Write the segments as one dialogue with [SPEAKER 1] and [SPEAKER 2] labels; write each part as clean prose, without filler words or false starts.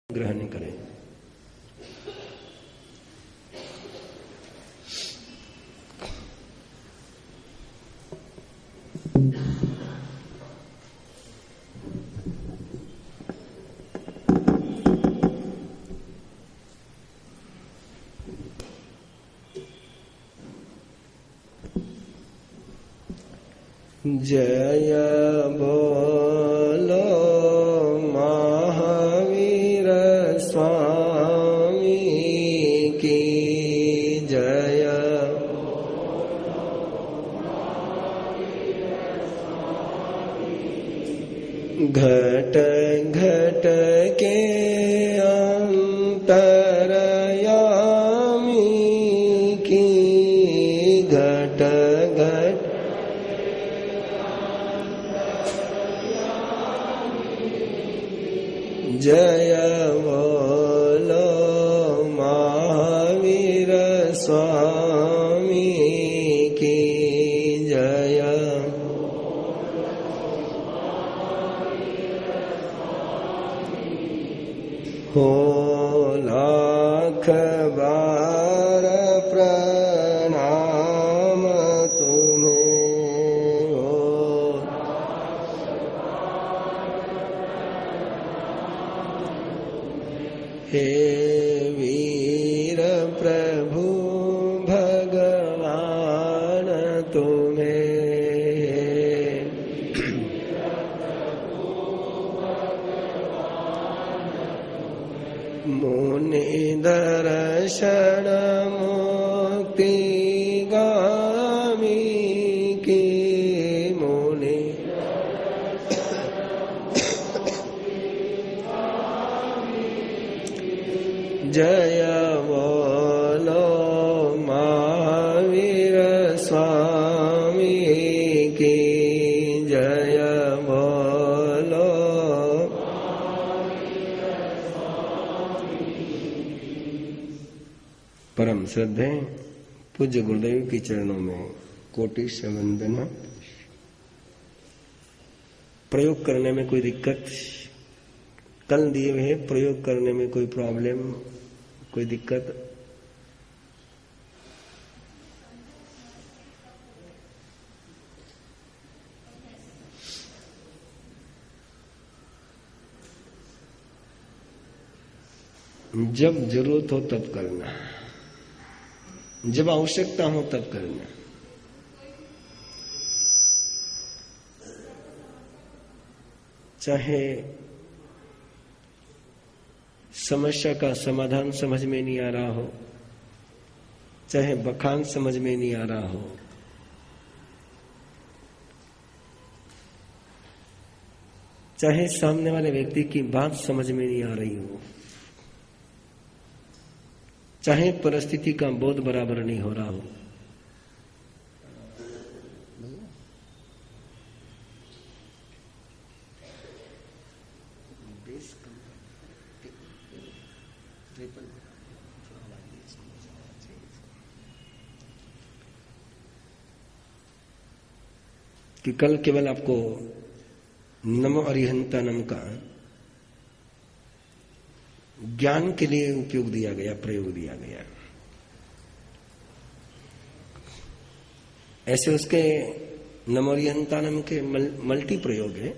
[SPEAKER 1] ग्रहण करें। जय बोलो महावीर स्वामी की जय। घट घट के अंतरयामी की घट घट जय बोलो महावीर स्वामी की जय। हो लाख बार प्रणाम तुम्हें हो। हे वीर प्रभु भगवान तुम्हें। मुनि दर्शन मुक्ति गामी की मुनि जय बोलो महावीर स्वामी की जय बोलो। परम श्रद्धेय पूज्य गुरुदेव के चरणों में कोटि से वंदना। प्रयोग करने में कोई दिक्कत? कल दिए हुए प्रयोग करने में कोई प्रॉब्लम, कोई दिक्कत? जब जरूरत हो तब करना, जब आवश्यकता हो तब करना। चाहे समस्या का समाधान समझ में नहीं आ रहा हो, चाहे बखान समझ में नहीं आ रहा हो, चाहे सामने वाले व्यक्ति की बात समझ में नहीं आ रही हो, चाहे परिस्थिति का बोध बराबर नहीं हो रहा हो, कि कल केवल आपको नमो अरिहंतानम का ज्ञान के लिए उपयोग दिया गया, प्रयोग दिया गया। ऐसे उसके नमो अरिहंतानम के मल्टी प्रयोग है,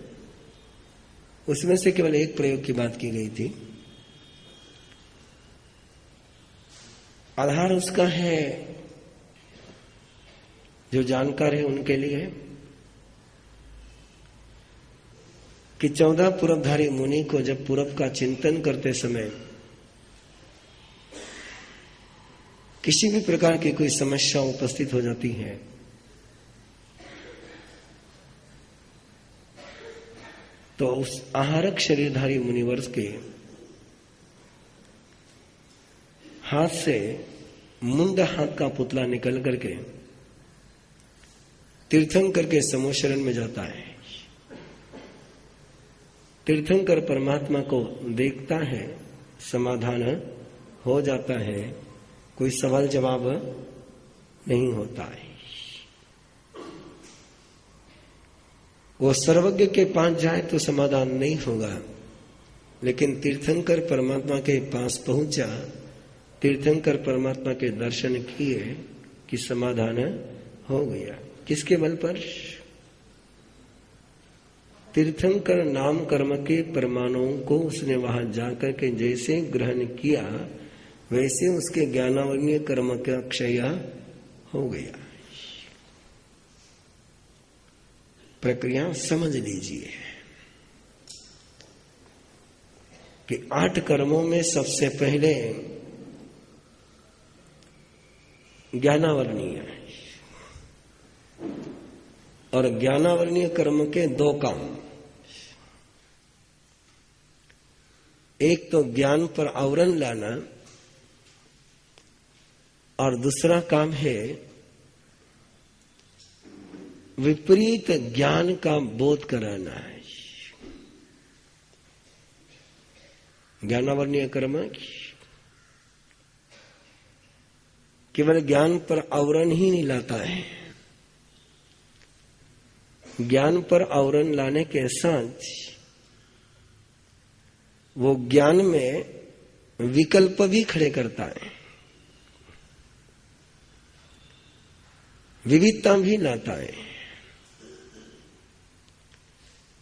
[SPEAKER 1] उसमें से केवल एक प्रयोग की बात की गई थी। आधार उसका है, जो जानकार है उनके लिए, कि 14 पूरबधारी मुनि को जब पूरब का चिंतन करते समय किसी भी प्रकार की कोई समस्या उपस्थित हो जाती है, तो उस आहारक शरीरधारी मुनिवर्ष के हाथ से मुंड हाथ का पुतला निकल करके तीर्थंकर के समूह शरण में जाता है। तीर्थंकर परमात्मा को देखता है, समाधान हो जाता है, कोई सवाल जवाब नहीं होता है। वो सर्वज्ञ के पास जाए तो समाधान नहीं होगा, लेकिन तीर्थंकर परमात्मा के पास पहुंचा, तीर्थंकर परमात्मा के दर्शन किए कि समाधान हो गया। किसके बल पर? तीर्थंकर नाम कर्म के परमाणुओं को उसने वहां जाकर के जैसे ग्रहण किया, वैसे उसके ज्ञानावरणीय कर्म का क्षय हो गया। प्रक्रिया समझ लीजिए कि 8 कर्मों में सबसे पहले ज्ञानावरणीय है, और ज्ञानावरणीय कर्म के 2 काम। एक तो ज्ञान पर आवरण लाना, और दूसरा काम है विपरीत ज्ञान का बोध कराना है। ज्ञानावरणीय कर्म केवल ज्ञान पर आवरण ही नहीं लाता है, ज्ञान पर आवरण लाने के साथ वो ज्ञान में विकल्प भी खड़े करता है, विविधता भी लाता है।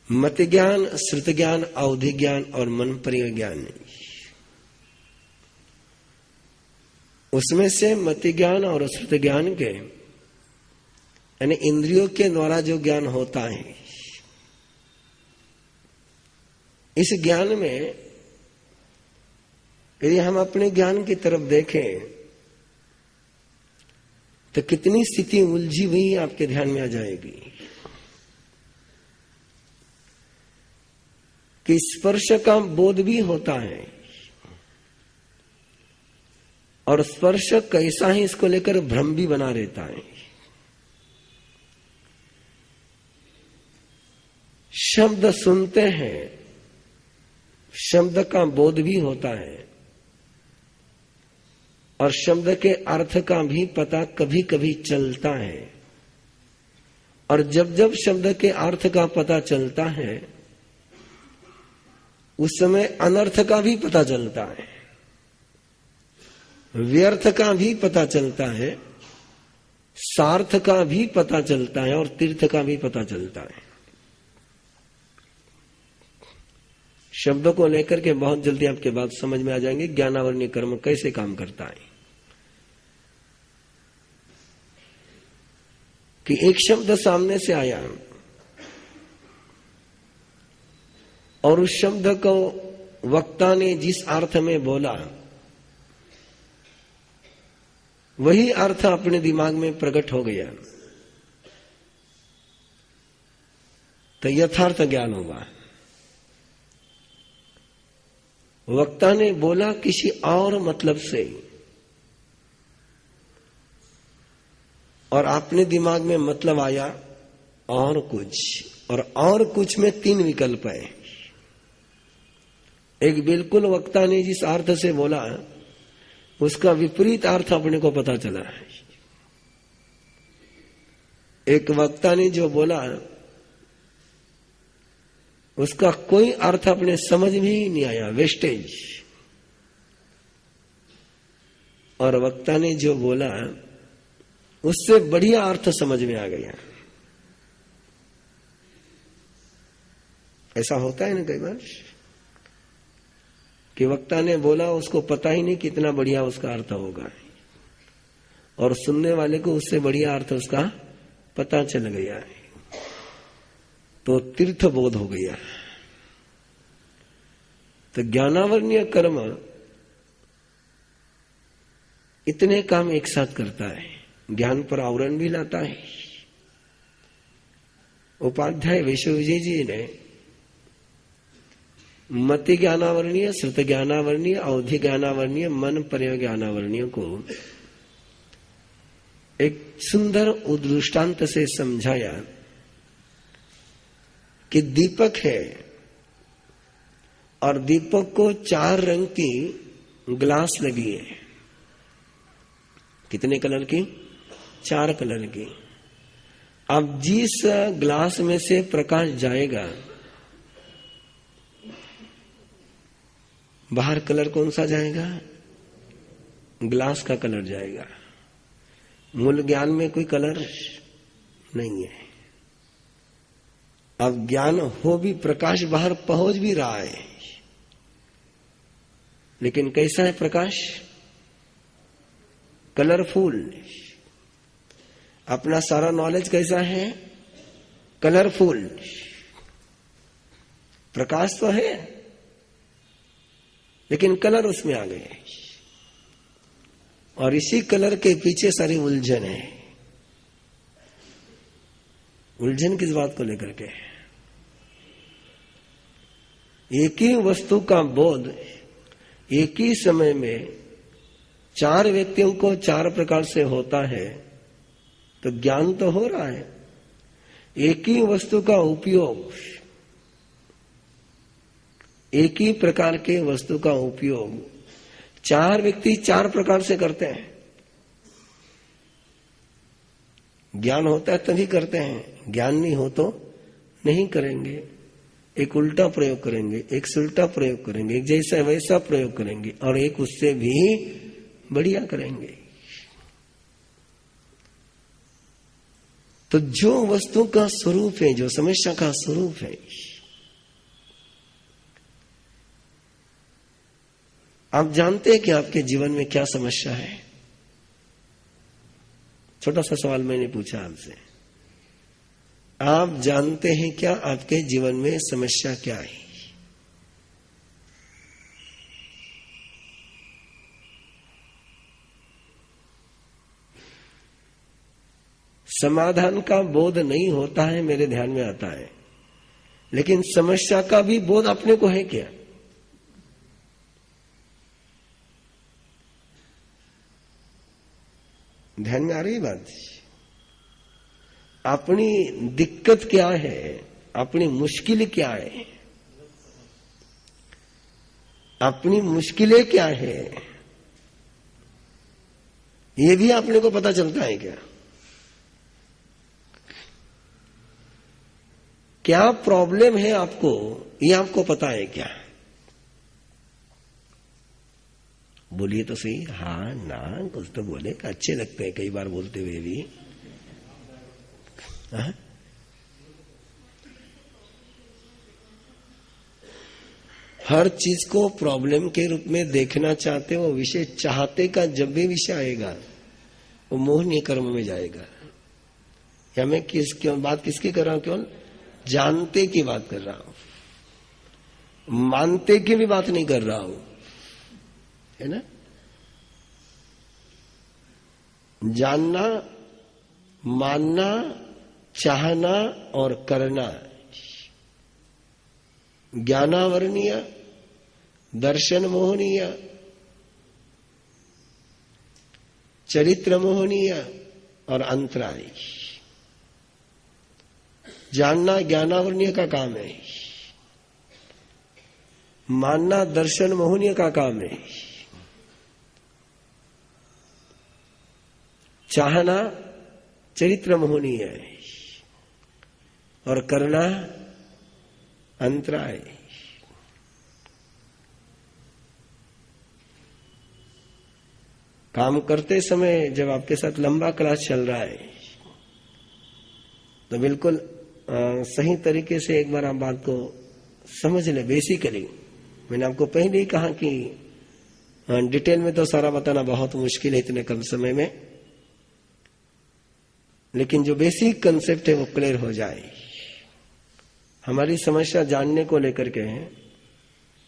[SPEAKER 1] मत ज्ञान, श्रुत ज्ञान, अवधि ज्ञान और मन परिय ज्ञान, उसमें से मत ज्ञान और श्रुत ज्ञान के यानी इंद्रियों के द्वारा जो ज्ञान होता है, इस ज्ञान में यदि हम अपने ज्ञान की तरफ देखें तो कितनी स्थिति उलझी हुई आपके ध्यान में आ जाएगी कि स्पर्श का बोध भी होता है, और स्पर्श कैसा है इसको लेकर भ्रम भी बना रहता है। शब्द सुनते हैं, शब्द का बोध भी होता है, और शब्द के अर्थ का भी पता कभी कभी चलता है, और जब जब शब्द के अर्थ का पता चलता है उस समय अनर्थ का भी पता चलता है, व्यर्थ का भी पता चलता है, सार्थ का भी पता चलता है, और तीर्थ का भी पता चलता है। शब्दों को लेकर के बहुत जल्दी आपके बात समझ में आ जाएंगे ज्ञानावरणीय कर्म कैसे काम करता है। कि एक शब्द सामने से आया और उस शब्द को वक्ता ने जिस अर्थ में बोला वही अर्थ अपने दिमाग में प्रकट हो गया, तो यथार्थ ज्ञान होगा। वक्ता ने बोला किसी और मतलब से, और आपने दिमाग में मतलब आया और कुछ में 3 विकल्प है। एक बिल्कुल वक्ता ने जिस अर्थ से बोला उसका विपरीत अर्थ अपने को पता चला है। एक वक्ता ने जो बोला उसका कोई अर्थ अपने समझ में ही नहीं आया, वेस्टेज। और वक्ता ने जो बोला उससे बढ़िया अर्थ समझ में आ गया। ऐसा होता है ना कई बार कि वक्ता ने बोला उसको पता ही नहीं कितना बढ़िया उसका अर्थ होगा, और सुनने वाले को उससे बढ़िया अर्थ उसका पता चल गया है, तो तीर्थ बोध हो गया। तो ज्ञानावरणीय कर्म इतने काम एक साथ करता है, ज्ञान पर आवरण भी लाता है। उपाध्याय विश्व विजय जी ने मति ज्ञानावरणीय, श्रुत ज्ञानावरणीय, अवधि ज्ञानावरणीय, मन पर्य ज्ञानावरणीय को एक सुंदर दृष्टांत से समझाया कि दीपक है और दीपक को 4 रंग की ग्लास लगी है। कितने कलर की? 4 कलर की। अब जिस ग्लास में से प्रकाश जाएगा बाहर कलर कौन सा जाएगा? ग्लास का कलर जाएगा। मूल ज्ञान में कोई कलर नहीं है। अब ज्ञान हो भी, प्रकाश बाहर पहुंच भी रहा है, लेकिन कैसा है प्रकाश? कलरफुल। अपना सारा नॉलेज कैसा है? कलरफुल। प्रकाश तो है, लेकिन कलर उसमें आ गए, और इसी कलर के पीछे सारी उलझन है। उलझन किस बात को लेकर के? एक ही वस्तु का बोध एक ही समय में 4 व्यक्तियों को 4 प्रकार से होता है, तो ज्ञान तो हो रहा है। एक ही वस्तु का उपयोग, एक ही प्रकार के वस्तु का उपयोग 4 व्यक्ति 4 प्रकार से करते हैं। ज्ञान होता है तभी करते हैं, ज्ञान नहीं हो तो नहीं करेंगे। एक उल्टा प्रयोग करेंगे, एक सुलटा प्रयोग करेंगे, एक जैसा वैसा प्रयोग करेंगे, और एक उससे भी बढ़िया करेंगे। तो जो वस्तु का स्वरूप है, जो समस्या का स्वरूप है, आप जानते हैं कि आपके जीवन में क्या समस्या है? छोटा सा सवाल मैंने पूछा आपसे। आप जानते हैं क्या आपके जीवन में समस्या क्या है? समाधान का बोध नहीं होता है, मेरे ध्यान में आता है, लेकिन समस्या का भी बोध अपने को है क्या? ध्यान में आ रही बात? अपनी दिक्कत क्या है, अपनी मुश्किल क्या है, अपनी मुश्किलें क्या है, ये भी अपने को पता चलता है क्या? क्या प्रॉब्लम है आपको, ये आपको पता है क्या? बोलिए तो सही, हाँ ना, कुछ तो बोले, अच्छे लगते हैं कई बार बोलते हुए भी। हाँ? हर चीज को प्रॉब्लम के रूप में देखना चाहते हो, विषय चाहते का जब भी विषय आएगा वो मोहनीय कर्म में जाएगा। या मैं बात किसकी कर रहा हूं? केवल जानते की बात कर रहा हूं, मानते की भी बात नहीं कर रहा हूं, है ना? जानना, मानना, चाहना और करना ज्ञानावरणीय, दर्शन मोहनीय, चरित्र मोहनीय और अंतरायी। जानना ज्ञानावरणीय का काम है, मानना दर्शन मोहनीय का काम है, चाहना चरित्र मोहनीय है, और करना अंतराय। काम करते समय जब आपके साथ लंबा क्लास चल रहा है तो बिल्कुल सही तरीके से एक बार आप बात को समझ ले। बेसिकली मैंने आपको पहले ही कहा कि डिटेल में तो सारा बताना बहुत मुश्किल है इतने कम समय में, लेकिन जो बेसिक कंसेप्ट है वो क्लियर हो जाए। हमारी समस्या जानने को लेकर के है,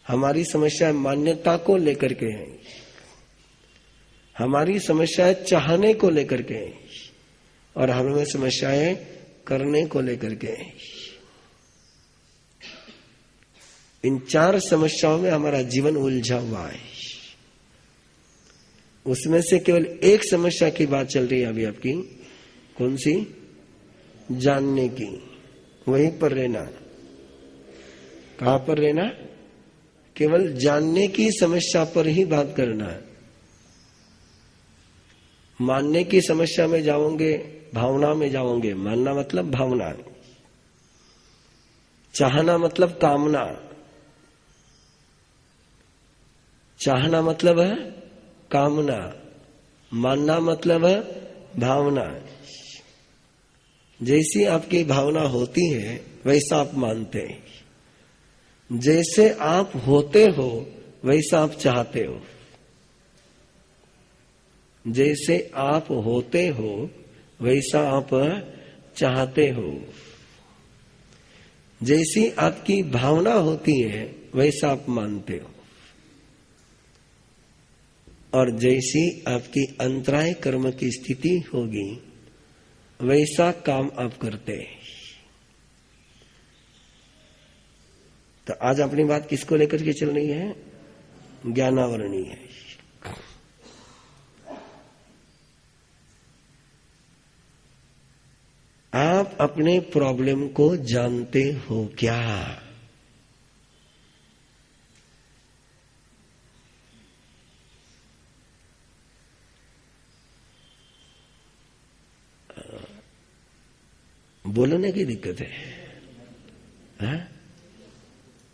[SPEAKER 1] हमारी समस्या मान्यता को लेकर के है, हमारी समस्या चाहने को लेकर के है, और हमें समस्याएं करने को लेकर के है। इन 4 समस्याओं में हमारा जीवन उलझा हुआ है। उसमें से केवल एक समस्या की बात चल रही है अभी आपकी, कौन सी? जानने की। वहीं पर रहना। कहां पर रहना? केवल जानने की समस्या पर ही बात करना है। मानने की समस्या में जाओगे, भावना में जाओगे। मानना मतलब भावना, चाहना मतलब कामना, चाहना मतलब है कामना, मानना मतलब है भावना। जैसी आपकी भावना होती है वैसा आप मानते हैं। जैसे आप होते हो वैसा आप चाहते हो। जैसे आप होते हो वैसा आप चाहते हो। जैसी आपकी भावना होती है वैसा आप मानते हो। और जैसी आपकी अंतराय कर्म की स्थिति होगी वैसा काम आप करते हैं। तो आज अपनी बात किसको लेकर के चल रही है? ज्ञानावरणी है। आप अपने प्रॉब्लम को जानते हो क्या? बोलने की दिक्कत है, हा?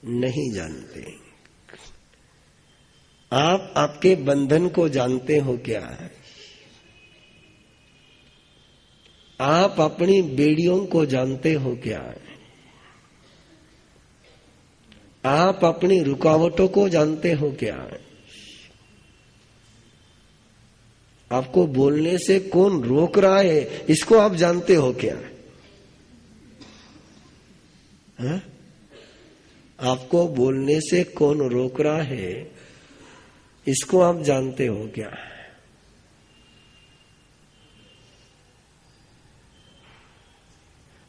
[SPEAKER 1] नहीं जानते। आप आपके बंधन को जानते हो क्या? आप अपनी बेड़ियों को जानते हो क्या? आप अपनी रुकावटों को जानते हो क्या? आपको बोलने से कौन रोक रहा है इसको आप जानते हो क्या? हा? आपको बोलने से कौन रोक रहा है इसको आप जानते हो क्या?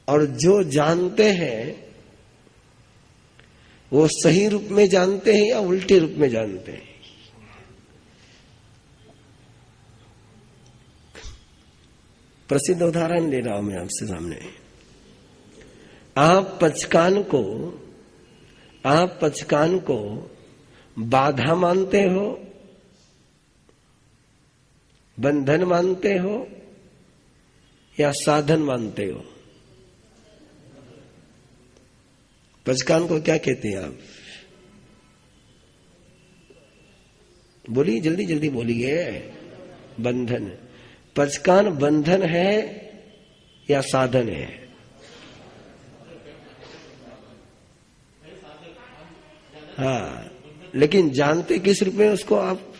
[SPEAKER 1] और जो जानते हैं वो सही रूप में जानते हैं या उल्टे रूप में जानते हैं? प्रसिद्ध उदाहरण दे रहा हूं मैं आपसे सामने। आप पचकान को बाधा मानते हो, बंधन मानते हो या साधन मानते हो? पचकान को क्या कहते हैं आप? बोलिए, जल्दी जल्दी बोलिए। बंधन। पचकान बंधन है या साधन है? हाँ, लेकिन जानते किस रूप में उसको आप?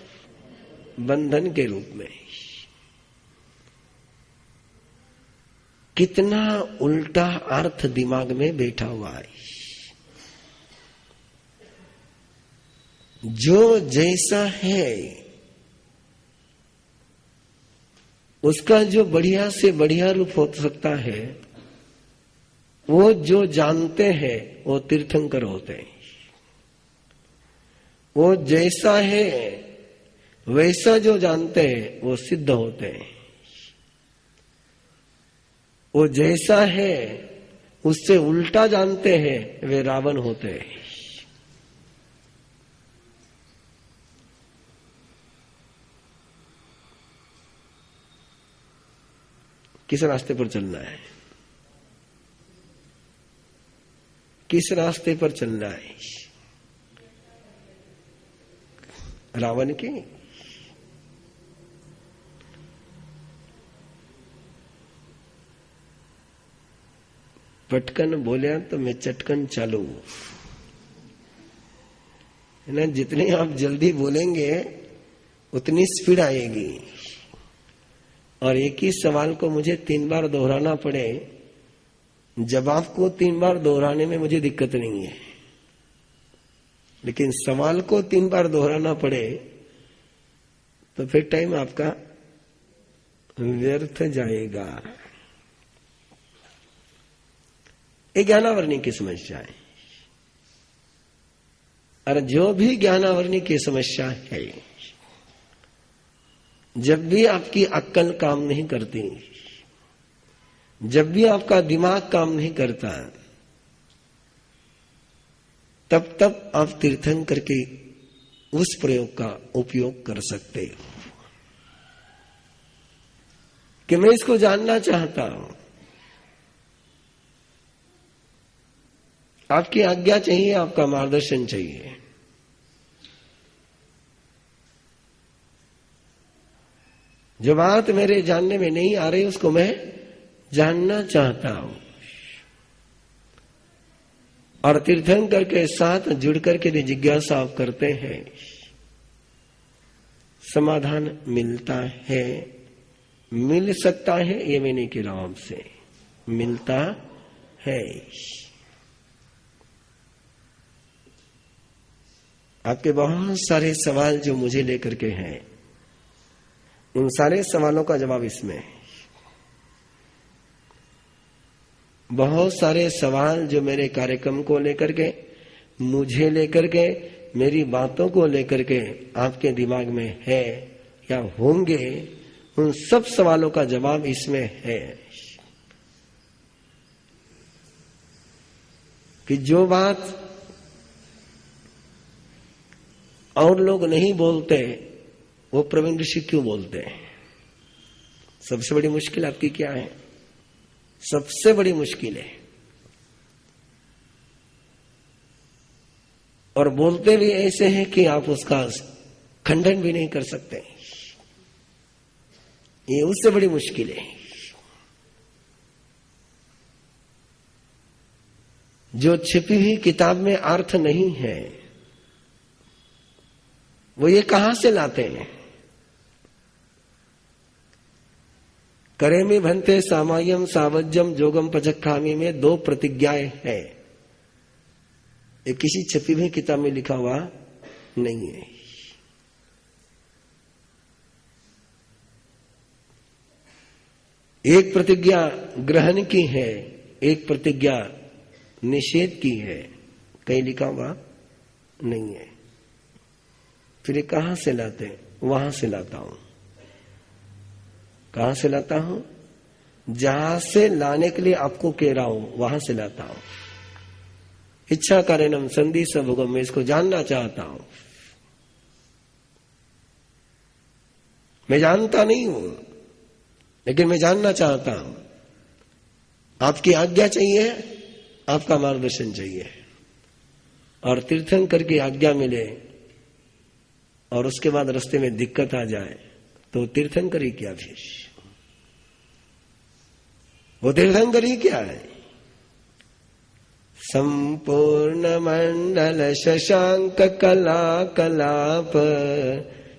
[SPEAKER 1] बंधन के रूप में। कितना उल्टा अर्थ दिमाग में बैठा हुआ है। जो जैसा है उसका जो बढ़िया से बढ़िया रूप हो सकता है, वो जो जानते हैं वो तीर्थंकर होते हैं। वो जैसा है वैसा जो जानते हैं वो सिद्ध होते हैं। वो जैसा है उससे उल्टा जानते हैं वे रावण होते हैं। किस रास्ते पर चलना है? किस रास्ते पर चलना है? रावण के? पटकन बोलिया तो मैं चटकन चालू, है ना। जितने आप जल्दी बोलेंगे उतनी स्पीड आएगी। और एक ही सवाल को मुझे 3 बार दोहराना पड़े, जवाब को 3 बार दोहराने में मुझे दिक्कत नहीं है, लेकिन सवाल को 3 बार दोहराना पड़े तो फिर टाइम आपका व्यर्थ जाएगा। ये ज्ञानावरणी की समस्या है। और जो भी ज्ञानावरणी की समस्या है, जब भी आपकी अक्ल काम नहीं करती, जब भी आपका दिमाग काम नहीं करता, तब तब आप तीर्थंकर के उस प्रयोग का उपयोग कर सकते हो कि मैं इसको जानना चाहता हूं। आपकी आज्ञा चाहिए, आपका मार्गदर्शन चाहिए। जो बात मेरे जानने में नहीं आ रही उसको मैं जानना चाहता हूं। और तीर्थंकर के साथ जुड़ करके जो जिज्ञासा आप करते हैं, समाधान मिलता है, मिल सकता है, ये मैं नहीं कह रहा हूं आपसे, मिलता है। आपके बहुत सारे सवाल जो मुझे लेकर के हैं, उन सारे सवालों का जवाब इसमें है। बहुत सारे सवाल जो मेरे कार्यक्रम को लेकर के, मुझे लेकर के, मेरी बातों को लेकर के आपके दिमाग में है या होंगे, उन सब सवालों का जवाब इसमें है कि जो बात और लोग नहीं बोलते वो प्रवीण ऋषि क्यों बोलते हैं। सबसे बड़ी मुश्किल आपकी क्या है? सबसे बड़ी मुश्किल है, और बोलते भी ऐसे हैं कि आप उसका खंडन भी नहीं कर सकते। ये उससे बड़ी मुश्किल है। जो छिपी हुई किताब में अर्थ नहीं है, वो ये कहां से लाते हैं? करेमी भंते सामायम सावज्यम जोगम पचक्खामी में 2 प्रतिज्ञाएं हैं। ये किसी छपी हुई किताब में लिखा हुआ नहीं है। एक प्रतिज्ञा ग्रहण की है, एक प्रतिज्ञा निषेध की है, कहीं लिखा हुआ नहीं है। फिर ये कहां से लाते हैं? वहां से लाता हूं। कहां से लाता हूं? जहां से लाने के लिए आपको कह रहा हूं, वहां से लाता हूं। इच्छा कारणम संधि सबुगम, मैं इसको जानना चाहता हूं। मैं जानता नहीं हूं, लेकिन मैं जानना चाहता हूं। आपकी आज्ञा चाहिए, आपका मार्गदर्शन चाहिए। और तीर्थंकर की आज्ञा मिले और उसके बाद रास्ते में दिक्कत आ जाए तो तीर्थंकर ही क्या? फिर वो तीर्थंकर ही क्या है? संपूर्ण मंडल शशांक कला कलाप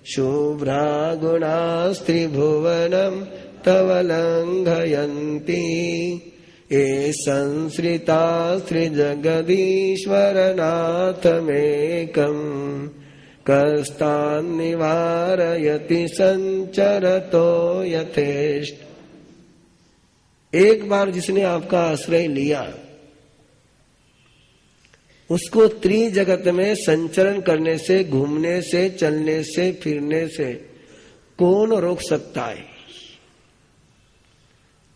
[SPEAKER 1] शुभ्रा गुणास्त्रिभुवनम तव लंघयन्ति ये संश्रिता श्रीजगदीश्वर नाथमेकम् कस्तान् निवारयति संचरतो यथेष्ट। एक बार जिसने आपका आश्रय लिया, उसको त्रिजगत में संचरण करने से, घूमने से, चलने से, फिरने से कौन रोक सकता है?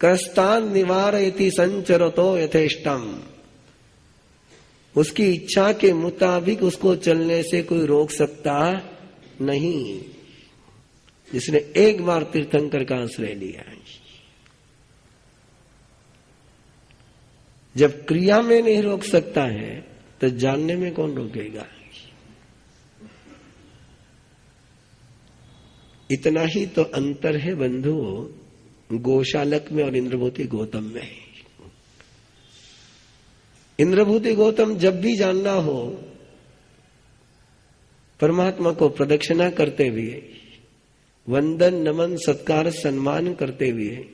[SPEAKER 1] कस्तान् निवारयति संचरतो यथेष्टम। उसकी इच्छा के मुताबिक उसको चलने से कोई रोक सकता नहीं, जिसने एक बार तीर्थंकर का आश्रय लिया है। जब क्रिया में नहीं रोक सकता है तो जानने में कौन रोकेगा? इतना ही तो अंतर है बंधुओं गोशालक में और इंद्रभूति गौतम में। इंद्रभूति गौतम जब भी जानना हो, परमात्मा को प्रदक्षिणा करते हुए, वंदन नमन सत्कार सम्मान करते हुए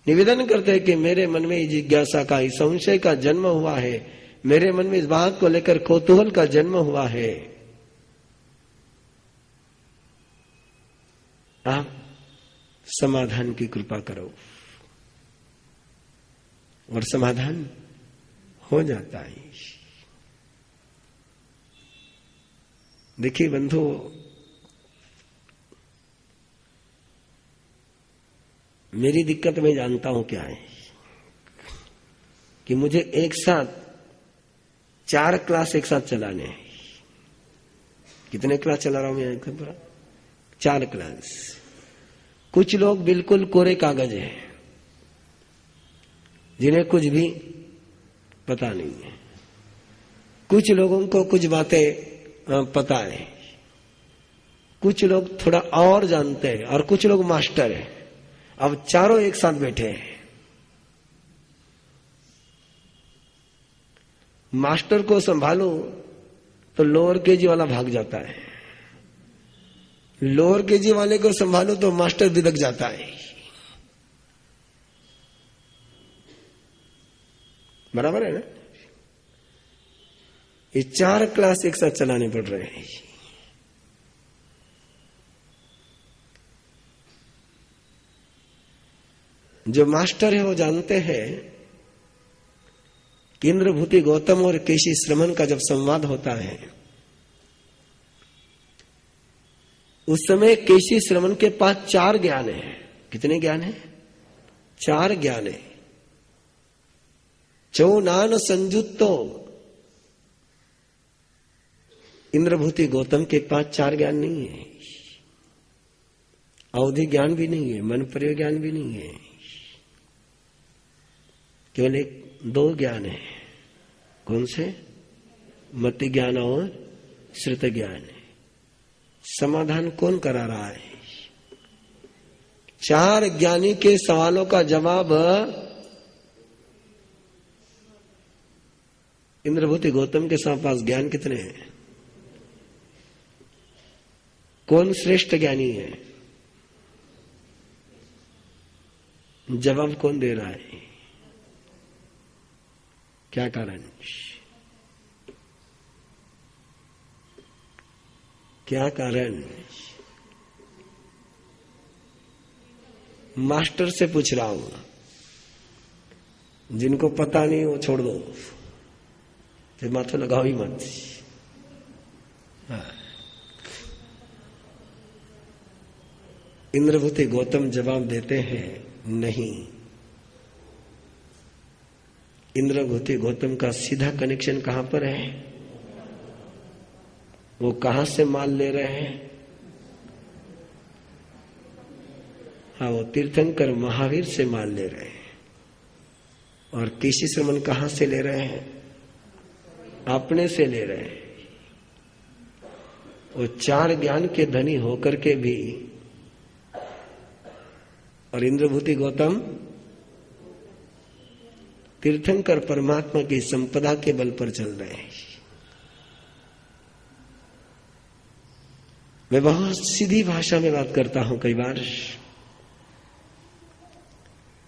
[SPEAKER 1] निवेदन करते हैं कि मेरे मन में जिज्ञासा का, इस संशय का जन्म हुआ है, मेरे मन में इस बात को लेकर कौतूहल का जन्म हुआ है। आप समाधान की कृपा करो, और समाधान हो जाता है। देखिए बंधु, मेरी दिक्कत मैं जानता हूं क्या है कि मुझे एक साथ 4 क्लास एक साथ चलाने हैं। कितने क्लास चला रहा हूं मैं? 4 क्लास। कुछ लोग बिल्कुल कोरे कागज हैं, जिन्हें कुछ भी पता नहीं है। कुछ लोगों को कुछ बातें पता है, कुछ लोग थोड़ा और जानते हैं और कुछ लोग मास्टर हैं। अब चारों एक साथ बैठे हैं। मास्टर को संभालो तो लोअर केजी वाला भाग जाता है, लोअर केजी वाले को संभालो तो मास्टर दिदक जाता है। बराबर है ना? ये 4 क्लास एक साथ चलाने पड़ रहे हैं। जो मास्टर है वो जानते हैं कि इंद्रभूति गौतम और केशी श्रमण का जब संवाद होता है उस समय केशी श्रमण के पास 4 ज्ञान है। कितने ज्ञान है? 4 ज्ञान है। चौनान संयुक्तो इंद्रभूति गौतम के पास 4 ज्ञान नहीं है। अवधि ज्ञान भी नहीं है, मन प्रयोग ज्ञान भी नहीं है, केवल 2 ज्ञान है। कौन से? मति ज्ञान और श्रुत ज्ञान है। समाधान कौन करा रहा है? 4 ज्ञानी के सवालों का जवाब इंद्रभूति गौतम के पास ज्ञान कितने हैं? कौन श्रेष्ठ ज्ञानी है? जवाब कौन दे रहा है? क्या कारण? क्या कारण? मास्टर से पूछ रहा हूं, जिनको पता नहीं वो छोड़ दो, फिर माथो लगाओ ही मत। इंद्रभूति गौतम जवाब देते हैं, नहीं। इंद्रभूति गौतम का सीधा कनेक्शन कहां पर है? वो कहां से माल ले रहे हैं? हाँ, वो तीर्थंकर महावीर से माल ले रहे हैं। और केशी श्रमण कहां से ले रहे हैं? अपने से ले रहे हैं। वो 4 ज्ञान के धनी होकर के भी, और इंद्रभूति गौतम तीर्थंकर परमात्मा की संपदा के बल पर चल रहे हैं। मैं बहुत सीधी भाषा में बात करता हूं कई बार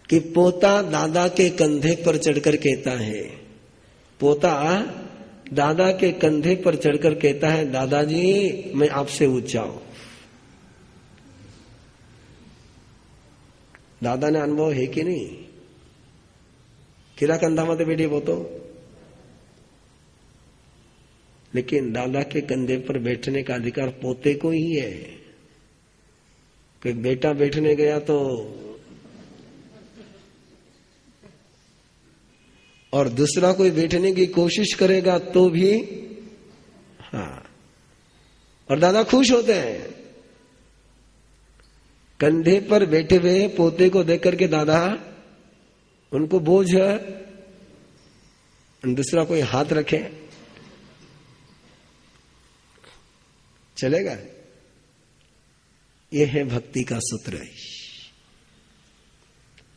[SPEAKER 1] कि पोता दादा के कंधे पर चढ़कर कहता है, पोता दादा के कंधे पर चढ़कर कहता है, दादाजी मैं आपसे ऊंचा हूं। दादा ने अनुभव है कि नहीं? किरा कंधामध्ये बैठे वो तो, लेकिन दादा के कंधे पर बैठने का अधिकार पोते को ही है। कोई बेटा बैठने गया तो और दूसरा कोई बैठने की कोशिश करेगा तो भी, हाँ, और दादा खुश होते हैं। कंधे पर बैठे हुए पोते को देख करके दादा, उनको बोझ है, दूसरा कोई हाथ रखे चलेगा? यह है भक्ति का सूत्र है।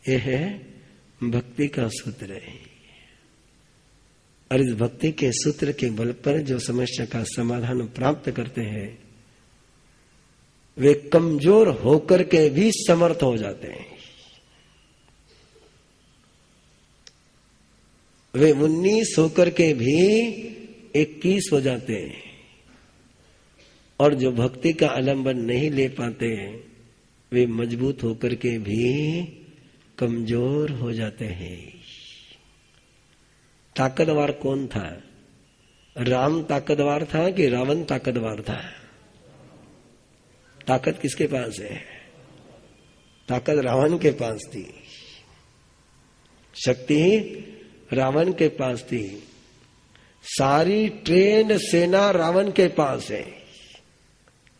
[SPEAKER 1] यह है भक्ति का सूत्र है। और इस भक्ति के सूत्र के बल पर जो समस्या का समाधान प्राप्त करते हैं वे कमजोर होकर के भी समर्थ हो जाते हैं। वे 19 होकर के भी 21 हो जाते हैं। और जो भक्ति का आलंबन नहीं ले पाते वे मजबूत होकर के भी कमजोर हो जाते हैं। ताकतवर कौन था? राम ताकतवर था कि रावण ताकतवर था? ताकत किसके पास है? ताकत रावण के पास थी, शक्ति रावण के पास थी। सारी ट्रेंड सेना रावण के पास है।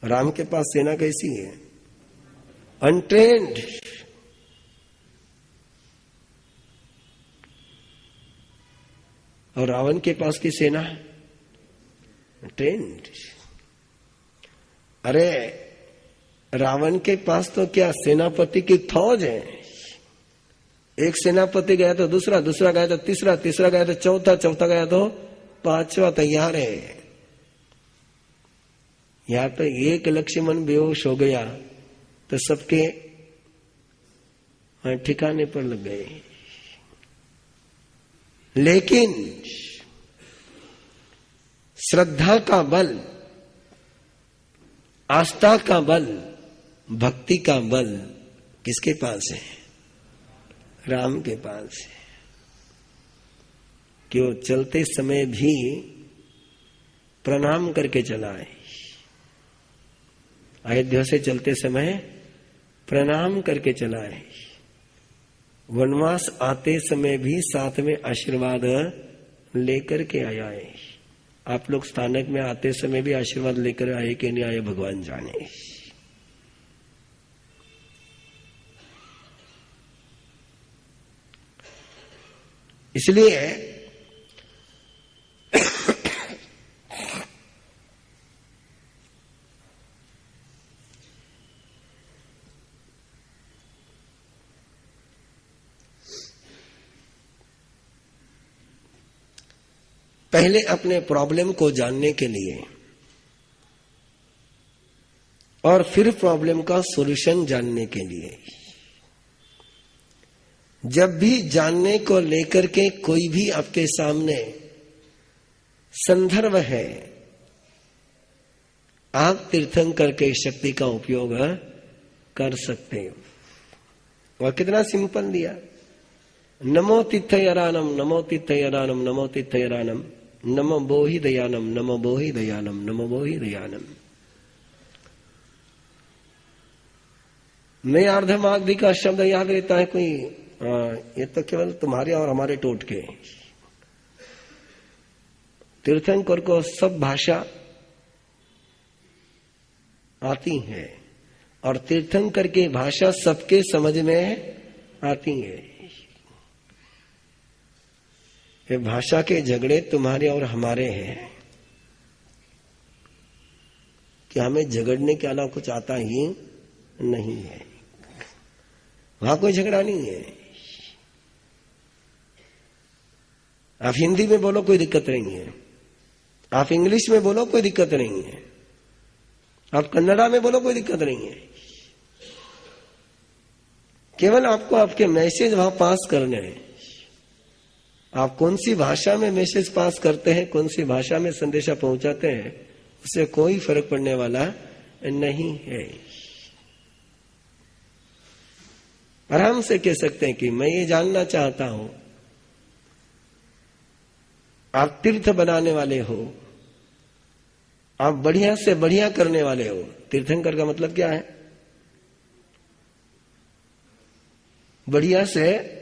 [SPEAKER 1] राम के पास सेना कैसी है? अनट्रेंड। और रावण के पास की सेना ट्रेंड। अरे रावण के पास तो क्या सेनापति की फौज है। एक सेनापति गया तो दूसरा, दूसरा गया तो तीसरा, तीसरा गया तो चौथा, चौथा गया तो पांचवा तैयार है। यहां तो एक लक्ष्मण बेहोश हो गया तो सबके ठिकाने पर लग गए। लेकिन श्रद्धा का बल, आस्था का बल, भक्ति का बल किसके पास है? राम के पास है। कि वो चलते समय भी प्रणाम करके चला है। अयोध्या से चलते समय प्रणाम करके चला है। वनवास आते समय भी साथ में आशीर्वाद लेकर के आया है। आप लोग स्थानक में आते समय भी आशीर्वाद लेकर आए कि नहीं आए, भगवान जाने। इसलिए पहले अपने प्रॉब्लम को जानने के लिए और फिर प्रॉब्लम का सॉल्यूशन जानने के लिए, जब भी जानने को लेकर के कोई भी आपके सामने संदर्भ है, आप तीर्थंकर के शक्ति का उपयोग कर सकते हो। वह कितना सिंपल दिया, नमो तीर्थयरानम, नमो तीर्थयरानम, नमो तीर्थयरानम, नमो बोहि दयानम, नमो बोहि दयानम, नमो बोहि दयानम। मैं अर्धमागधी का शब्द याद रहता है कोई, ये तो केवल तुम्हारे और हमारे टोटके। तीर्थंकर को सब भाषा आती है और तीर्थंकर की भाषा सबके समझ में आती है। ये भाषा के झगड़े तुम्हारे और हमारे हैं कि हमें झगड़ने के अलावा कुछ आता ही नहीं है। वहां कोई झगड़ा नहीं है। आप हिंदी में बोलो कोई दिक्कत नहीं है, आप इंग्लिश में बोलो कोई दिक्कत नहीं है, आप कन्नड़ा में बोलो कोई दिक्कत नहीं है। केवल आपको आपके मैसेज वहां पास करने हैं। आप कौन सी भाषा में मैसेज पास करते हैं, कौन सी भाषा में संदेशा पहुंचाते हैं, उससे कोई फर्क पड़ने वाला नहीं है। आराम से कह सकते हैं कि मैं ये जानना चाहता हूं, आप तीर्थ बनाने वाले हो, आप बढ़िया से बढ़िया करने वाले हो। तीर्थंकर का मतलब क्या है? बढ़िया से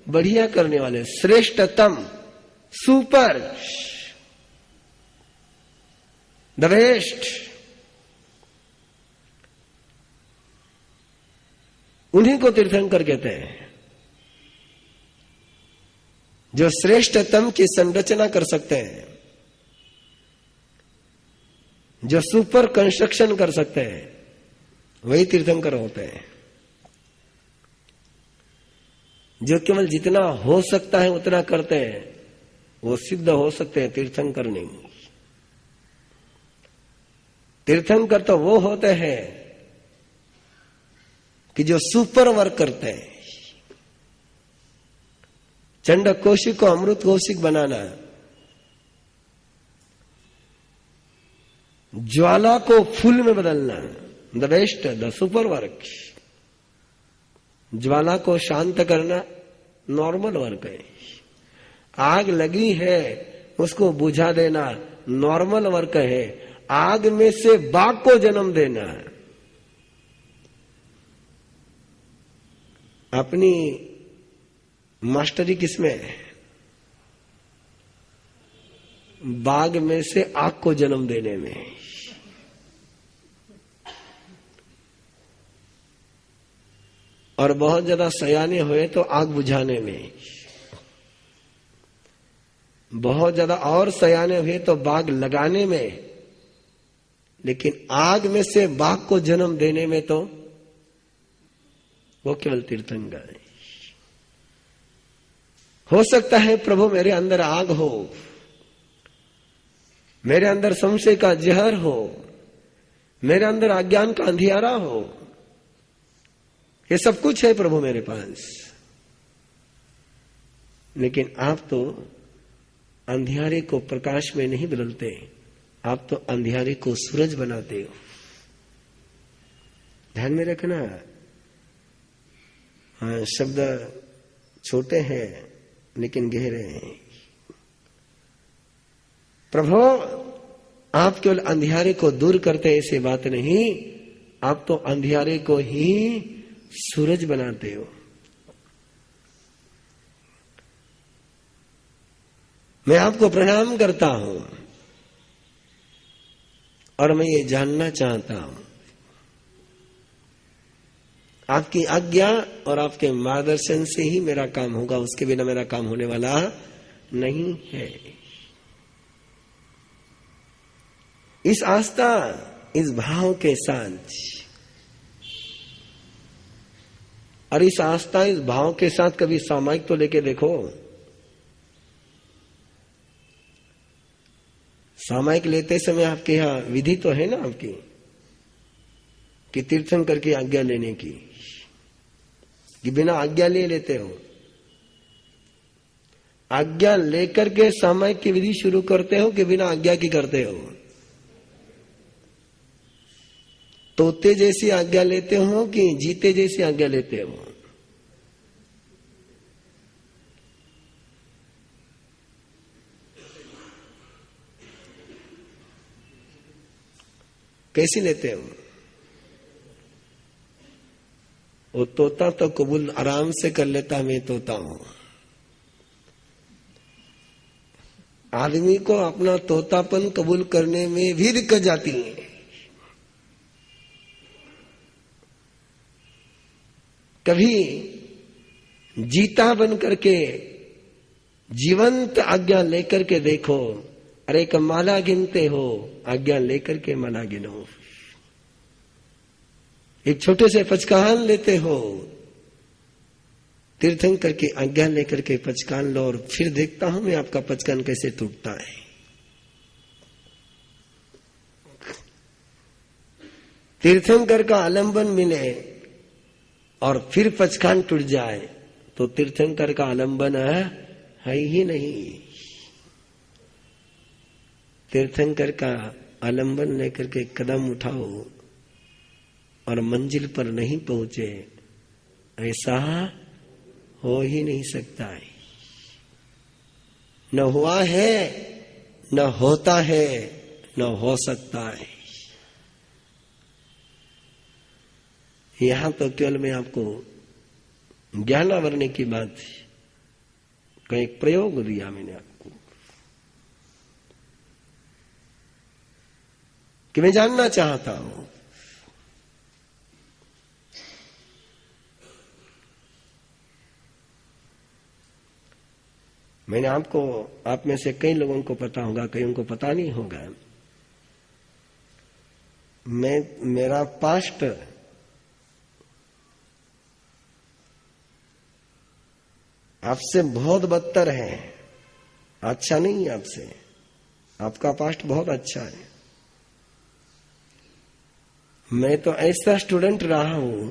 [SPEAKER 1] बढ़िया करने वाले, श्रेष्ठतम, सुपर, द बेस्ट, उन्हीं को तीर्थंकर कहते हैं। जो श्रेष्ठतम की संरचना कर सकते हैं, जो सुपर कंस्ट्रक्शन कर सकते हैं, वही तीर्थंकर होते हैं। जो केवल जितना हो सकता है उतना करते हैं, वो सिद्ध हो सकते हैं, तीर्थंकर नहीं। तीर्थंकर तो वो होते हैं कि जो सुपर वर्क करते हैं। चंड कौशिक को अमृत कौशिक बनाना, ज्वाला को फूल में बदलना, the best, the super work. ज्वाला को शांत करना नॉर्मल वर्क है। आग लगी है उसको बुझा देना नॉर्मल वर्क है। आग में से बाघ को जन्म देना अपनी मास्टरी किसमें है? बाघ में से आग को जन्म देने में। और बहुत ज्यादा सयाने हुए तो आग बुझाने में, बहुत ज्यादा और सयाने हुए तो बाग लगाने में, लेकिन आग में से बाघ को जन्म देने में तो वो केवल तीर्थंकर है। हो सकता है प्रभु मेरे अंदर आग हो, मेरे अंदर संशय का जहर हो, मेरे अंदर अज्ञान का अंधियारा हो, ये सब कुछ है प्रभु मेरे पास, लेकिन आप तो अंधियारे को प्रकाश में नहीं बदलते, आप तो अंधियारे को सूरज बनाते हो। ध्यान में रखना। हाँ, शब्द छोटे हैं लेकिन गहरे हैं। प्रभु आप केवल अंधियारे को दूर करते ऐसी बात नहीं, आप तो अंधियारे को ही सूरज बनाते हो। मैं आपको प्रणाम करता हूं और मैं ये जानना चाहता हूं, आपकी आज्ञा और आपके मार्गदर्शन से ही मेरा काम होगा, उसके बिना मेरा काम होने वाला नहीं है। इस आस्था, इस भाव के साथ, और इस आस्था इस भाव के साथ कभी सामायिक तो लेके देखो। सामायिक लेते समय आपके यहां विधि तो है ना आपकी, कि तीर्थंकर की आज्ञा लेने की, कि बिना आज्ञा ले लेते हो। आज्ञा लेकर के सामायिक की विधि शुरू करते हो कि बिना आज्ञा की करते हो? तोते जैसी आज्ञा लेते हो कि जीते जैसी आज्ञा लेते हो? कैसी लेते हो? वो तोता तो कबूल आराम से कर लेता, मैं तोता हूं। आदमी को अपना तोतापन कबूल करने में भी दिक्कत जाती है। कभी जीता बन करके जीवंत आज्ञा लेकर के देखो। अरे एक माला गिनते हो, आज्ञा लेकर के माला गिनो। एक छोटे से पचकान लेते हो, तीर्थंकर की आज्ञा लेकर के पचकान लो, और फिर देखता हूं मैं आपका पचकान कैसे टूटता है। तीर्थंकर का आलंबन मिले और फिर पचकान टूट जाए तो तीर्थंकर का आलंबन है ही नहीं। तीर्थंकर का आलंबन लेकर के कदम उठाओ और मंजिल पर नहीं पहुंचे, ऐसा हो ही नहीं सकता है। न हुआ है, न होता है, न हो सकता है। यहां तो केवल मैं आपको ज्ञान आवरने की बात का एक प्रयोग दिया मैंने आपको, कि मैं जानना चाहता हूं मैंने आपको, आप में से कई लोगों को पता होगा, कईयों को पता नहीं होगा। मेरा पास्ट आपसे बहुत बदतर है, अच्छा नहीं है आपसे। आपका पास्ट बहुत अच्छा है। मैं तो ऐसा स्टूडेंट रहा हूं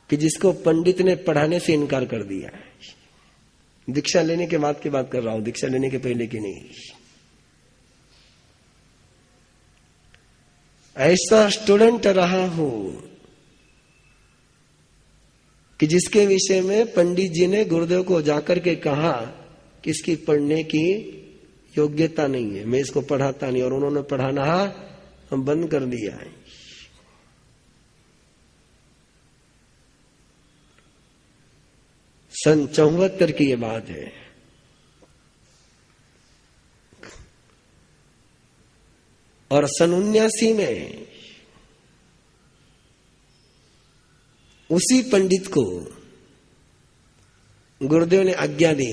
[SPEAKER 1] कि जिसको पंडित ने पढ़ाने से इनकार कर दिया। दीक्षा लेने के बाद की बात कर रहा हूं, दीक्षा लेने के पहले की नहीं। ऐसा स्टूडेंट रहा हूं कि जिसके विषय में पंडित जी ने गुरुदेव को जाकर के कहा कि इसकी पढ़ने की योग्यता नहीं है, मैं इसको पढ़ाता नहीं, और उन्होंने पढ़ाना बंद कर दिया है। सन 74 की ये बात है। और सन 79 में उसी पंडित को गुरुदेव ने आज्ञा दी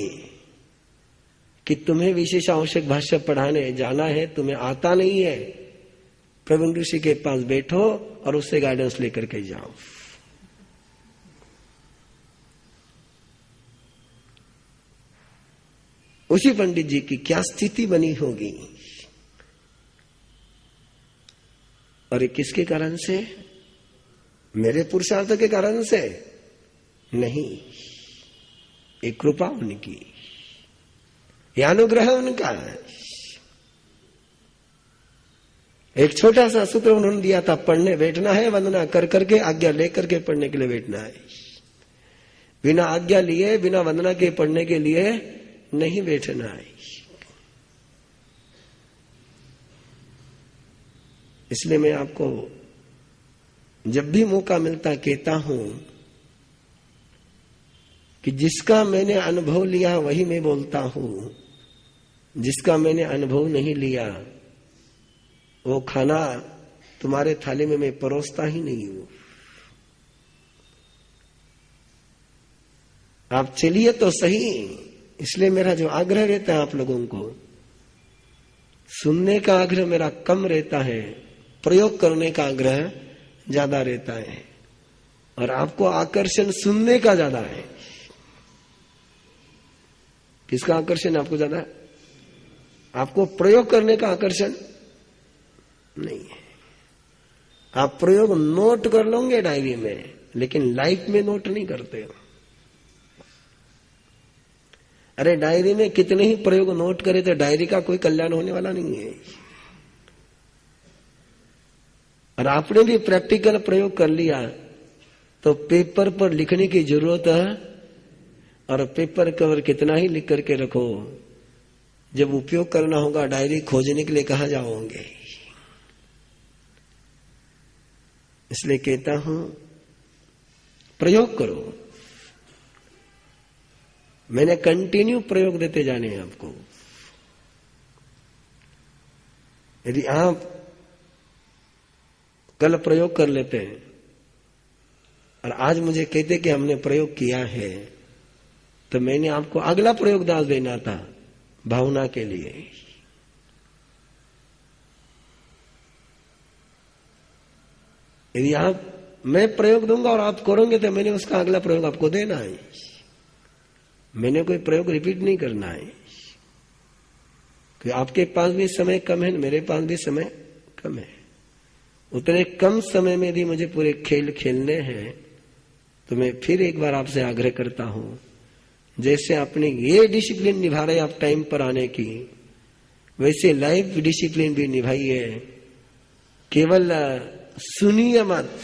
[SPEAKER 1] कि तुम्हें विशेष आवश्यक भाष्य पढ़ाने जाना है, तुम्हें आता नहीं है प्रवीण ऋषि के पास बैठो और उससे गाइडेंस लेकर के जाओ। उसी पंडित जी की क्या स्थिति बनी होगी, और ये किसके कारण से? मेरे पुरुषार्थ के कारण से नहीं, एक कृपा उनकी, यह अनुग्रह उनका। एक छोटा सा सूत्र उन्होंने दिया था, पढ़ने बैठना है, वंदना कर करके आज्ञा लेकर के पढ़ने के लिए बैठना है। बिना आज्ञा लिए, बिना वंदना के पढ़ने के लिए नहीं बैठना है। इसलिए मैं आपको जब भी मौका मिलता कहता हूं कि जिसका मैंने अनुभव लिया वही मैं बोलता हूं, जिसका मैंने अनुभव नहीं लिया वो खाना तुम्हारे थाली में मैं परोसता ही नहीं हूं। आप चलिए तो सही। इसलिए मेरा जो आग्रह रहता है आप लोगों को, सुनने का आग्रह मेरा कम रहता है, प्रयोग करने का आग्रह ज्यादा रहता है, और आपको आकर्षण सुनने का ज्यादा है। किसका आकर्षण आपको ज्यादा है? आपको प्रयोग करने का आकर्षण नहीं है। आप प्रयोग नोट कर लोगे डायरी में, लेकिन लाइफ में नोट नहीं करते हो। अरे डायरी में कितने ही प्रयोग नोट करे तो डायरी का कोई कल्याण होने वाला नहीं है। और आपने भी प्रैक्टिकल प्रयोग कर लिया तो पेपर पर लिखने की जरूरत है, और पेपर कवर कितना ही लिख करके रखो, जब उपयोग करना होगा डायरी खोजने के लिए कहां जाओगे। इसलिए कहता हूं प्रयोग करो। मैंने कंटिन्यू प्रयोग देते जाने हैं आपको। यदि आप कल प्रयोग कर लेते हैं और आज मुझे कहते कि हमने प्रयोग किया है, तो मैंने आपको अगला प्रयोग डाल देना था भावना के लिए। यदि मैं प्रयोग दूंगा और आप करोगे तो मैंने उसका अगला प्रयोग आपको देना है। मैंने कोई प्रयोग रिपीट नहीं करना है, कि आपके पास भी समय कम है, मेरे पास भी समय कम है। उतने कम समय में यदि मुझे पूरे खेल खेलने हैं तो मैं फिर एक बार आपसे आग्रह करता हूं, जैसे अपनी ये डिसिप्लिन निभा रहे आप टाइम पर आने की, वैसे लाइफ डिसिप्लिन भी निभाइए। केवल सुनिए मत,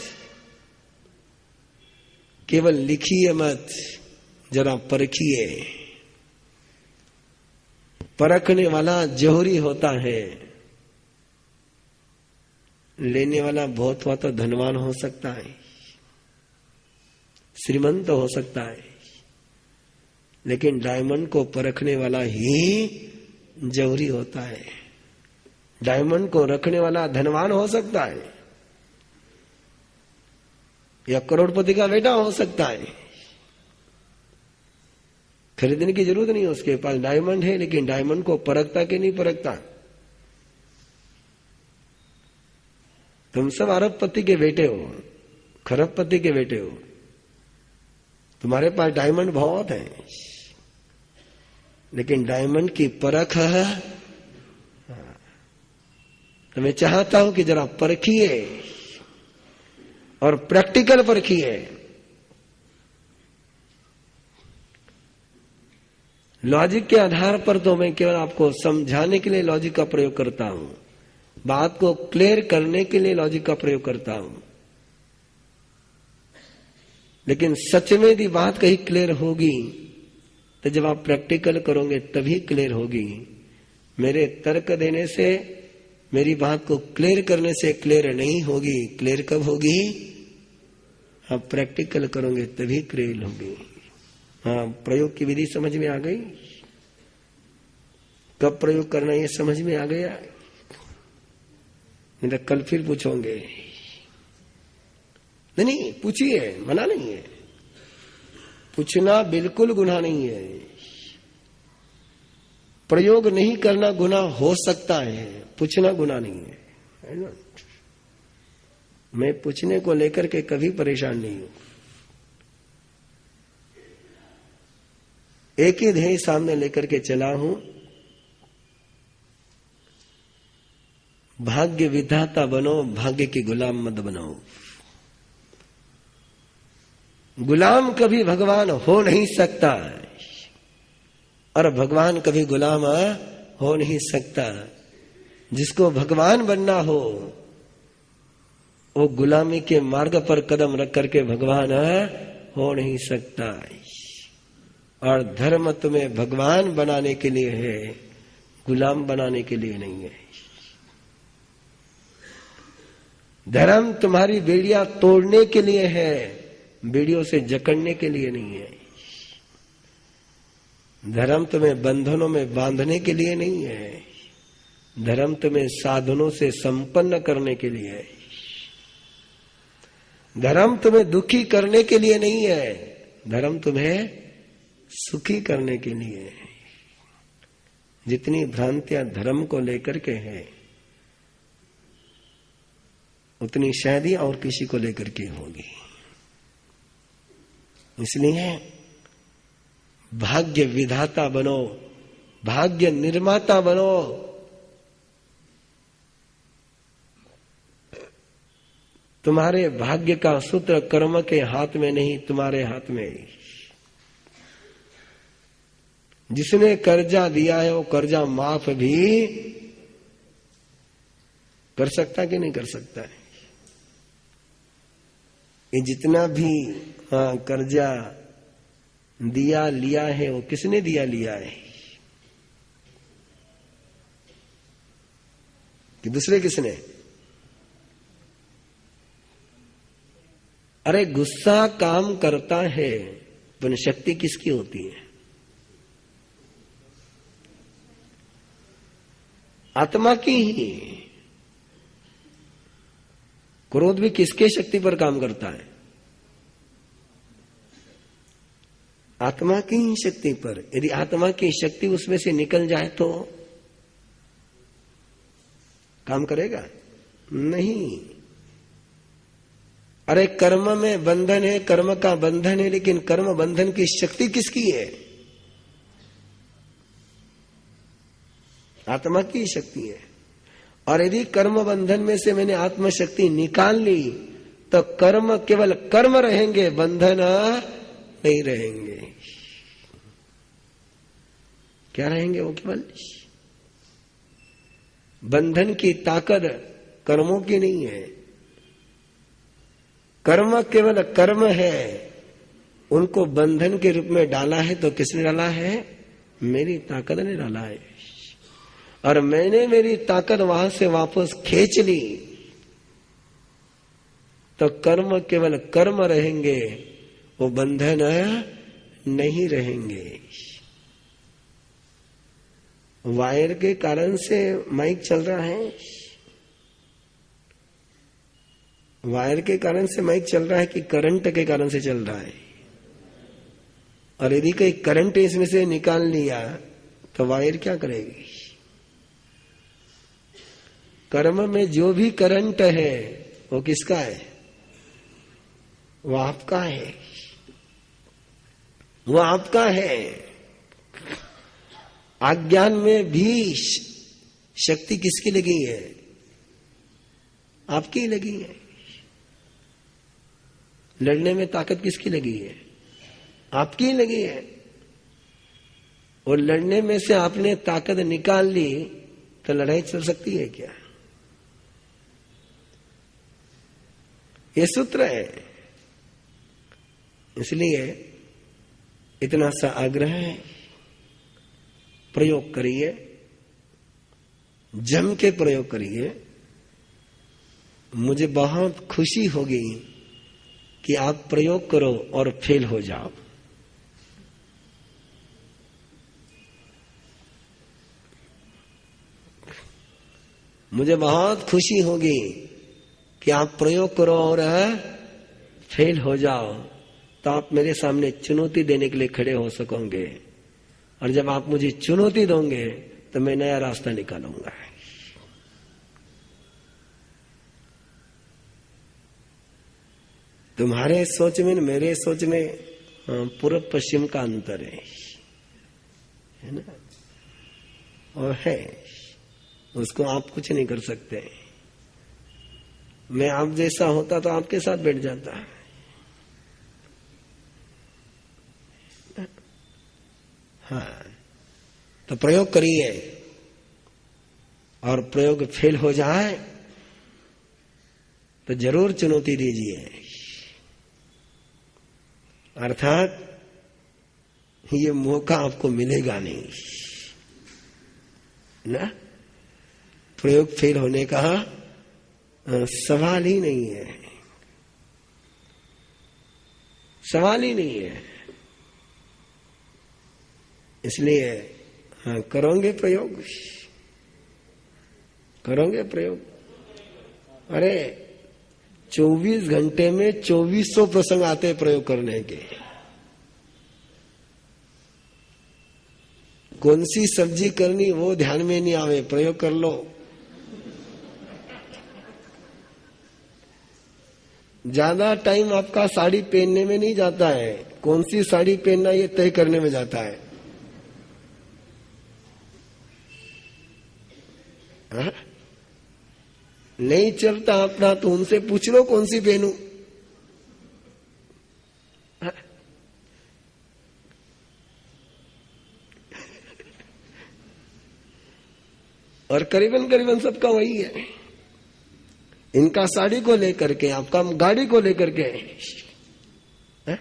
[SPEAKER 1] केवल लिखिए मत, जरा परखिए। परखने वाला जोहरी होता है, लेने वाला बहुत हुआ तो धनवान हो सकता है, श्रीमंत हो सकता है, लेकिन डायमंड को परखने वाला ही जोहरी होता है। डायमंड को रखने वाला धनवान हो सकता है या करोड़पति का बेटा हो सकता है। खरीदने की जरूरत नहीं है, उसके पास डायमंड है, लेकिन डायमंड को परखता कि नहीं परखता। तुम सब अरबपति के बेटे हो, खरबपति के बेटे हो, तुम्हारे पास डायमंड बहुत है, लेकिन डायमंड की परख है। तो मैं चाहता हूं कि जरा परखिए और प्रैक्टिकल परखिए। लॉजिक के आधार पर तो मैं केवल आपको समझाने के लिए लॉजिक का प्रयोग करता हूं, बात को क्लियर करने के लिए लॉजिक का प्रयोग करता हूं, लेकिन सच में यदि बात कहीं क्लियर होगी तो जब आप प्रैक्टिकल करोगे तभी क्लियर होगी। मेरे तर्क देने से, मेरी बात को क्लियर करने से क्लियर नहीं होगी। क्लियर कब होगी? आप प्रैक्टिकल करोगे तभी क्लियर होगी। हाँ, प्रयोग की विधि समझ में आ गई? कब प्रयोग करना ये समझ में आ गया? नहीं तो कल फिर पूछोगे। नहीं, पूछिए, मना नहीं है, पूछना बिल्कुल गुनाह नहीं है। प्रयोग नहीं करना गुनाह हो सकता है, पूछना गुनाह नहीं है ना? मैं पूछने को लेकर के कभी परेशान नहीं हूं। एक ही ध्येय सामने लेकर के चला हूं, भाग्य विधाता बनो, भाग्य के गुलाम मत बनो। गुलाम कभी भगवान हो नहीं सकता और भगवान कभी गुलाम हो नहीं सकता। जिसको भगवान बनना हो वो गुलामी के मार्ग पर कदम रख करके भगवान हो नहीं सकता। और धर्म तुम्हें भगवान बनाने के लिए है, गुलाम बनाने के लिए नहीं है। धर्म तुम्हारी बेड़ियां तोड़ने के लिए है, बेड़ियों से जकड़ने के लिए नहीं है। धर्म तुम्हें बंधनों में बांधने के लिए नहीं है, धर्म तुम्हें साधनों से संपन्न करने के लिए है। धर्म तुम्हें दुखी करने के लिए नहीं है, धर्म तुम्हें सुखी करने के लिए है। जितनी भ्रांतियां धर्म को लेकर के है उतनी शायद ही और किसी को लेकर के होगी। इसलिए भाग्य विधाता बनो, भाग्य निर्माता बनो। तुम्हारे भाग्य का सूत्र कर्म के हाथ में नहीं, तुम्हारे हाथ में। जिसने कर्जा दिया है वो कर्जा माफ भी कर सकता कि नहीं कर सकता है। ये जितना भी कर्जा दिया लिया है वो किसने दिया लिया है कि दूसरे किसने? अरे गुस्सा काम करता है, पर शक्ति किसकी होती है? आत्मा की ही। क्रोध भी किसके शक्ति पर काम करता है? आत्मा की ही शक्ति पर। यदि आत्मा की शक्ति उसमें से निकल जाए तो काम करेगा नहीं। अरे कर्म में बंधन है, कर्म का बंधन है, लेकिन कर्म बंधन की शक्ति किसकी है? आत्मा की शक्ति है। और यदि कर्म बंधन में से मैंने आत्म शक्ति निकाल ली तो कर्म केवल कर्म रहेंगे, बंधन नहीं रहेंगे। क्या रहेंगे वो? केवल बंधन की ताकत कर्मों की नहीं है। कर्म केवल कर्म है, उनको बंधन के रूप में डाला है तो किसने डाला है? मेरी ताकत ने डाला है। और मैंने मेरी ताकत वहां से वापस खींच ली तो कर्म केवल कर्म रहेंगे, वो बंधन नहीं रहेंगे। वायर के कारण से माइक चल रहा है, वायर के कारण से माइक चल रहा है कि करंट के कारण से चल रहा है? और यदि कोई करंट इसमें से निकाल लिया तो वायर क्या करेगी? कर्म में जो भी करंट है वो किसका है? वो आपका है, वो आपका है। अज्ञान में भी शक्ति किसकी लगी है? आपकी लगी है। लड़ने में ताकत किसकी लगी है? आपकी लगी है। और लड़ने में से आपने ताकत निकाल ली तो लड़ाई चल सकती है क्या? ये सूत्र है। इसलिए इतना सा आग्रह है, प्रयोग करिए, जम के प्रयोग करिए। मुझे बहुत खुशी होगी कि आप प्रयोग करो और फेल हो जाओ। मुझे बहुत खुशी होगी कि आप प्रयोग करो और फेल हो जाओ, तो आप मेरे सामने चुनौती देने के लिए खड़े हो सकोगे। और जब आप मुझे चुनौती दोगे तो मैं नया रास्ता निकालूंगा। तुम्हारे सोच में मेरे सोच में पूर्व पश्चिम का अंतर है ना, और है, उसको आप कुछ नहीं कर सकते। मैं आप जैसा होता तो आपके साथ बैठ जाता। हाँ, तो प्रयोग करिए, और प्रयोग फेल हो जाए तो जरूर चुनौती दीजिए, अर्थात ये मौका आपको मिलेगा नहीं ना। प्रयोग फेल होने का सवाल ही नहीं है, सवाल ही नहीं है। इसलिए हाँ, करोगे प्रयोग, करोगे प्रयोग। अरे 24 घंटे में 2400 प्रसंग आते हैं प्रयोग करने के। कौन सी सब्जी करनी वो ध्यान में नहीं आवे, प्रयोग कर लो। ज्यादा टाइम आपका साड़ी पहनने में नहीं जाता है, कौन सी साड़ी पहनना ये तय करने में जाता है। हाँ? नहीं चलता अपना तो उनसे पूछ लो कौन सी पहनूं। हाँ? और करीबन करीबन सबका वही है। इनका साड़ी को लेकर के, आपका गाड़ी को लेकर के, है?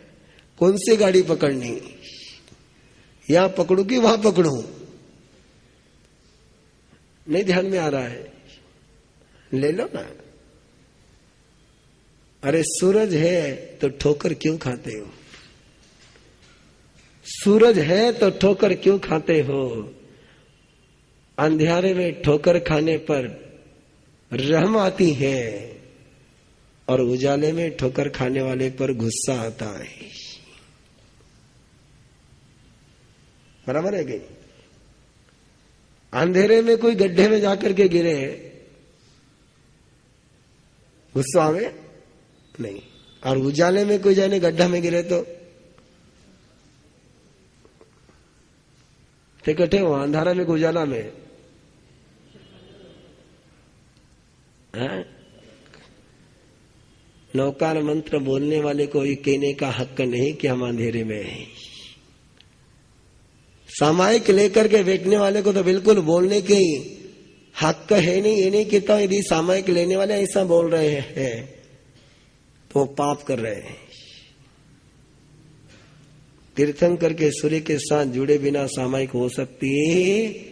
[SPEAKER 1] कौन सी गाड़ी पकड़नी, यहां पकड़ू कि वहां पकड़ू, नहीं ध्यान में आ रहा है, ले लो ना। अरे सूरज है तो ठोकर क्यों खाते हो, सूरज है तो ठोकर क्यों खाते हो। अंधियारे में ठोकर खाने पर रहम आती है, और उजाले में ठोकर खाने वाले पर गुस्सा आता है। बराबर है कि? अंधेरे में कोई गड्ढे में जाकर के गिरे, गुस्सा आवे नहीं, और उजाले में कोई जाने गड्ढा में गिरे तो इकट्ठे हो, अंधारा में कोई उजाला में। नौकार मंत्र बोलने वाले को ये कहने का हक नहीं कि हम अंधेरे में हैं। सामायिक लेकर के बैठने वाले को तो बिल्कुल बोलने की हक है नहीं। ये नहीं कहता यदि सामायिक लेने वाले ऐसा बोल रहे हैं तो पाप कर रहे हैं। तीर्थंकर के सूर्य के साथ जुड़े बिना सामायिक हो सकती है,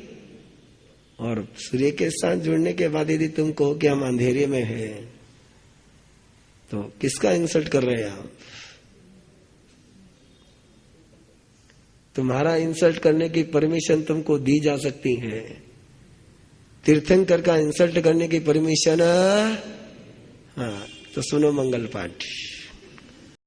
[SPEAKER 1] और सूर्य के साथ जुड़ने के बाद यदि तुम कहो कि हम अंधेरे में हैं, तो किसका इंसल्ट कर रहे हैं आप? तुम्हारा इंसल्ट करने की परमिशन तुमको दी जा सकती है, तीर्थंकर का इंसल्ट करने की परमिशन। हाँ, तो सुनो मंगल पाठ।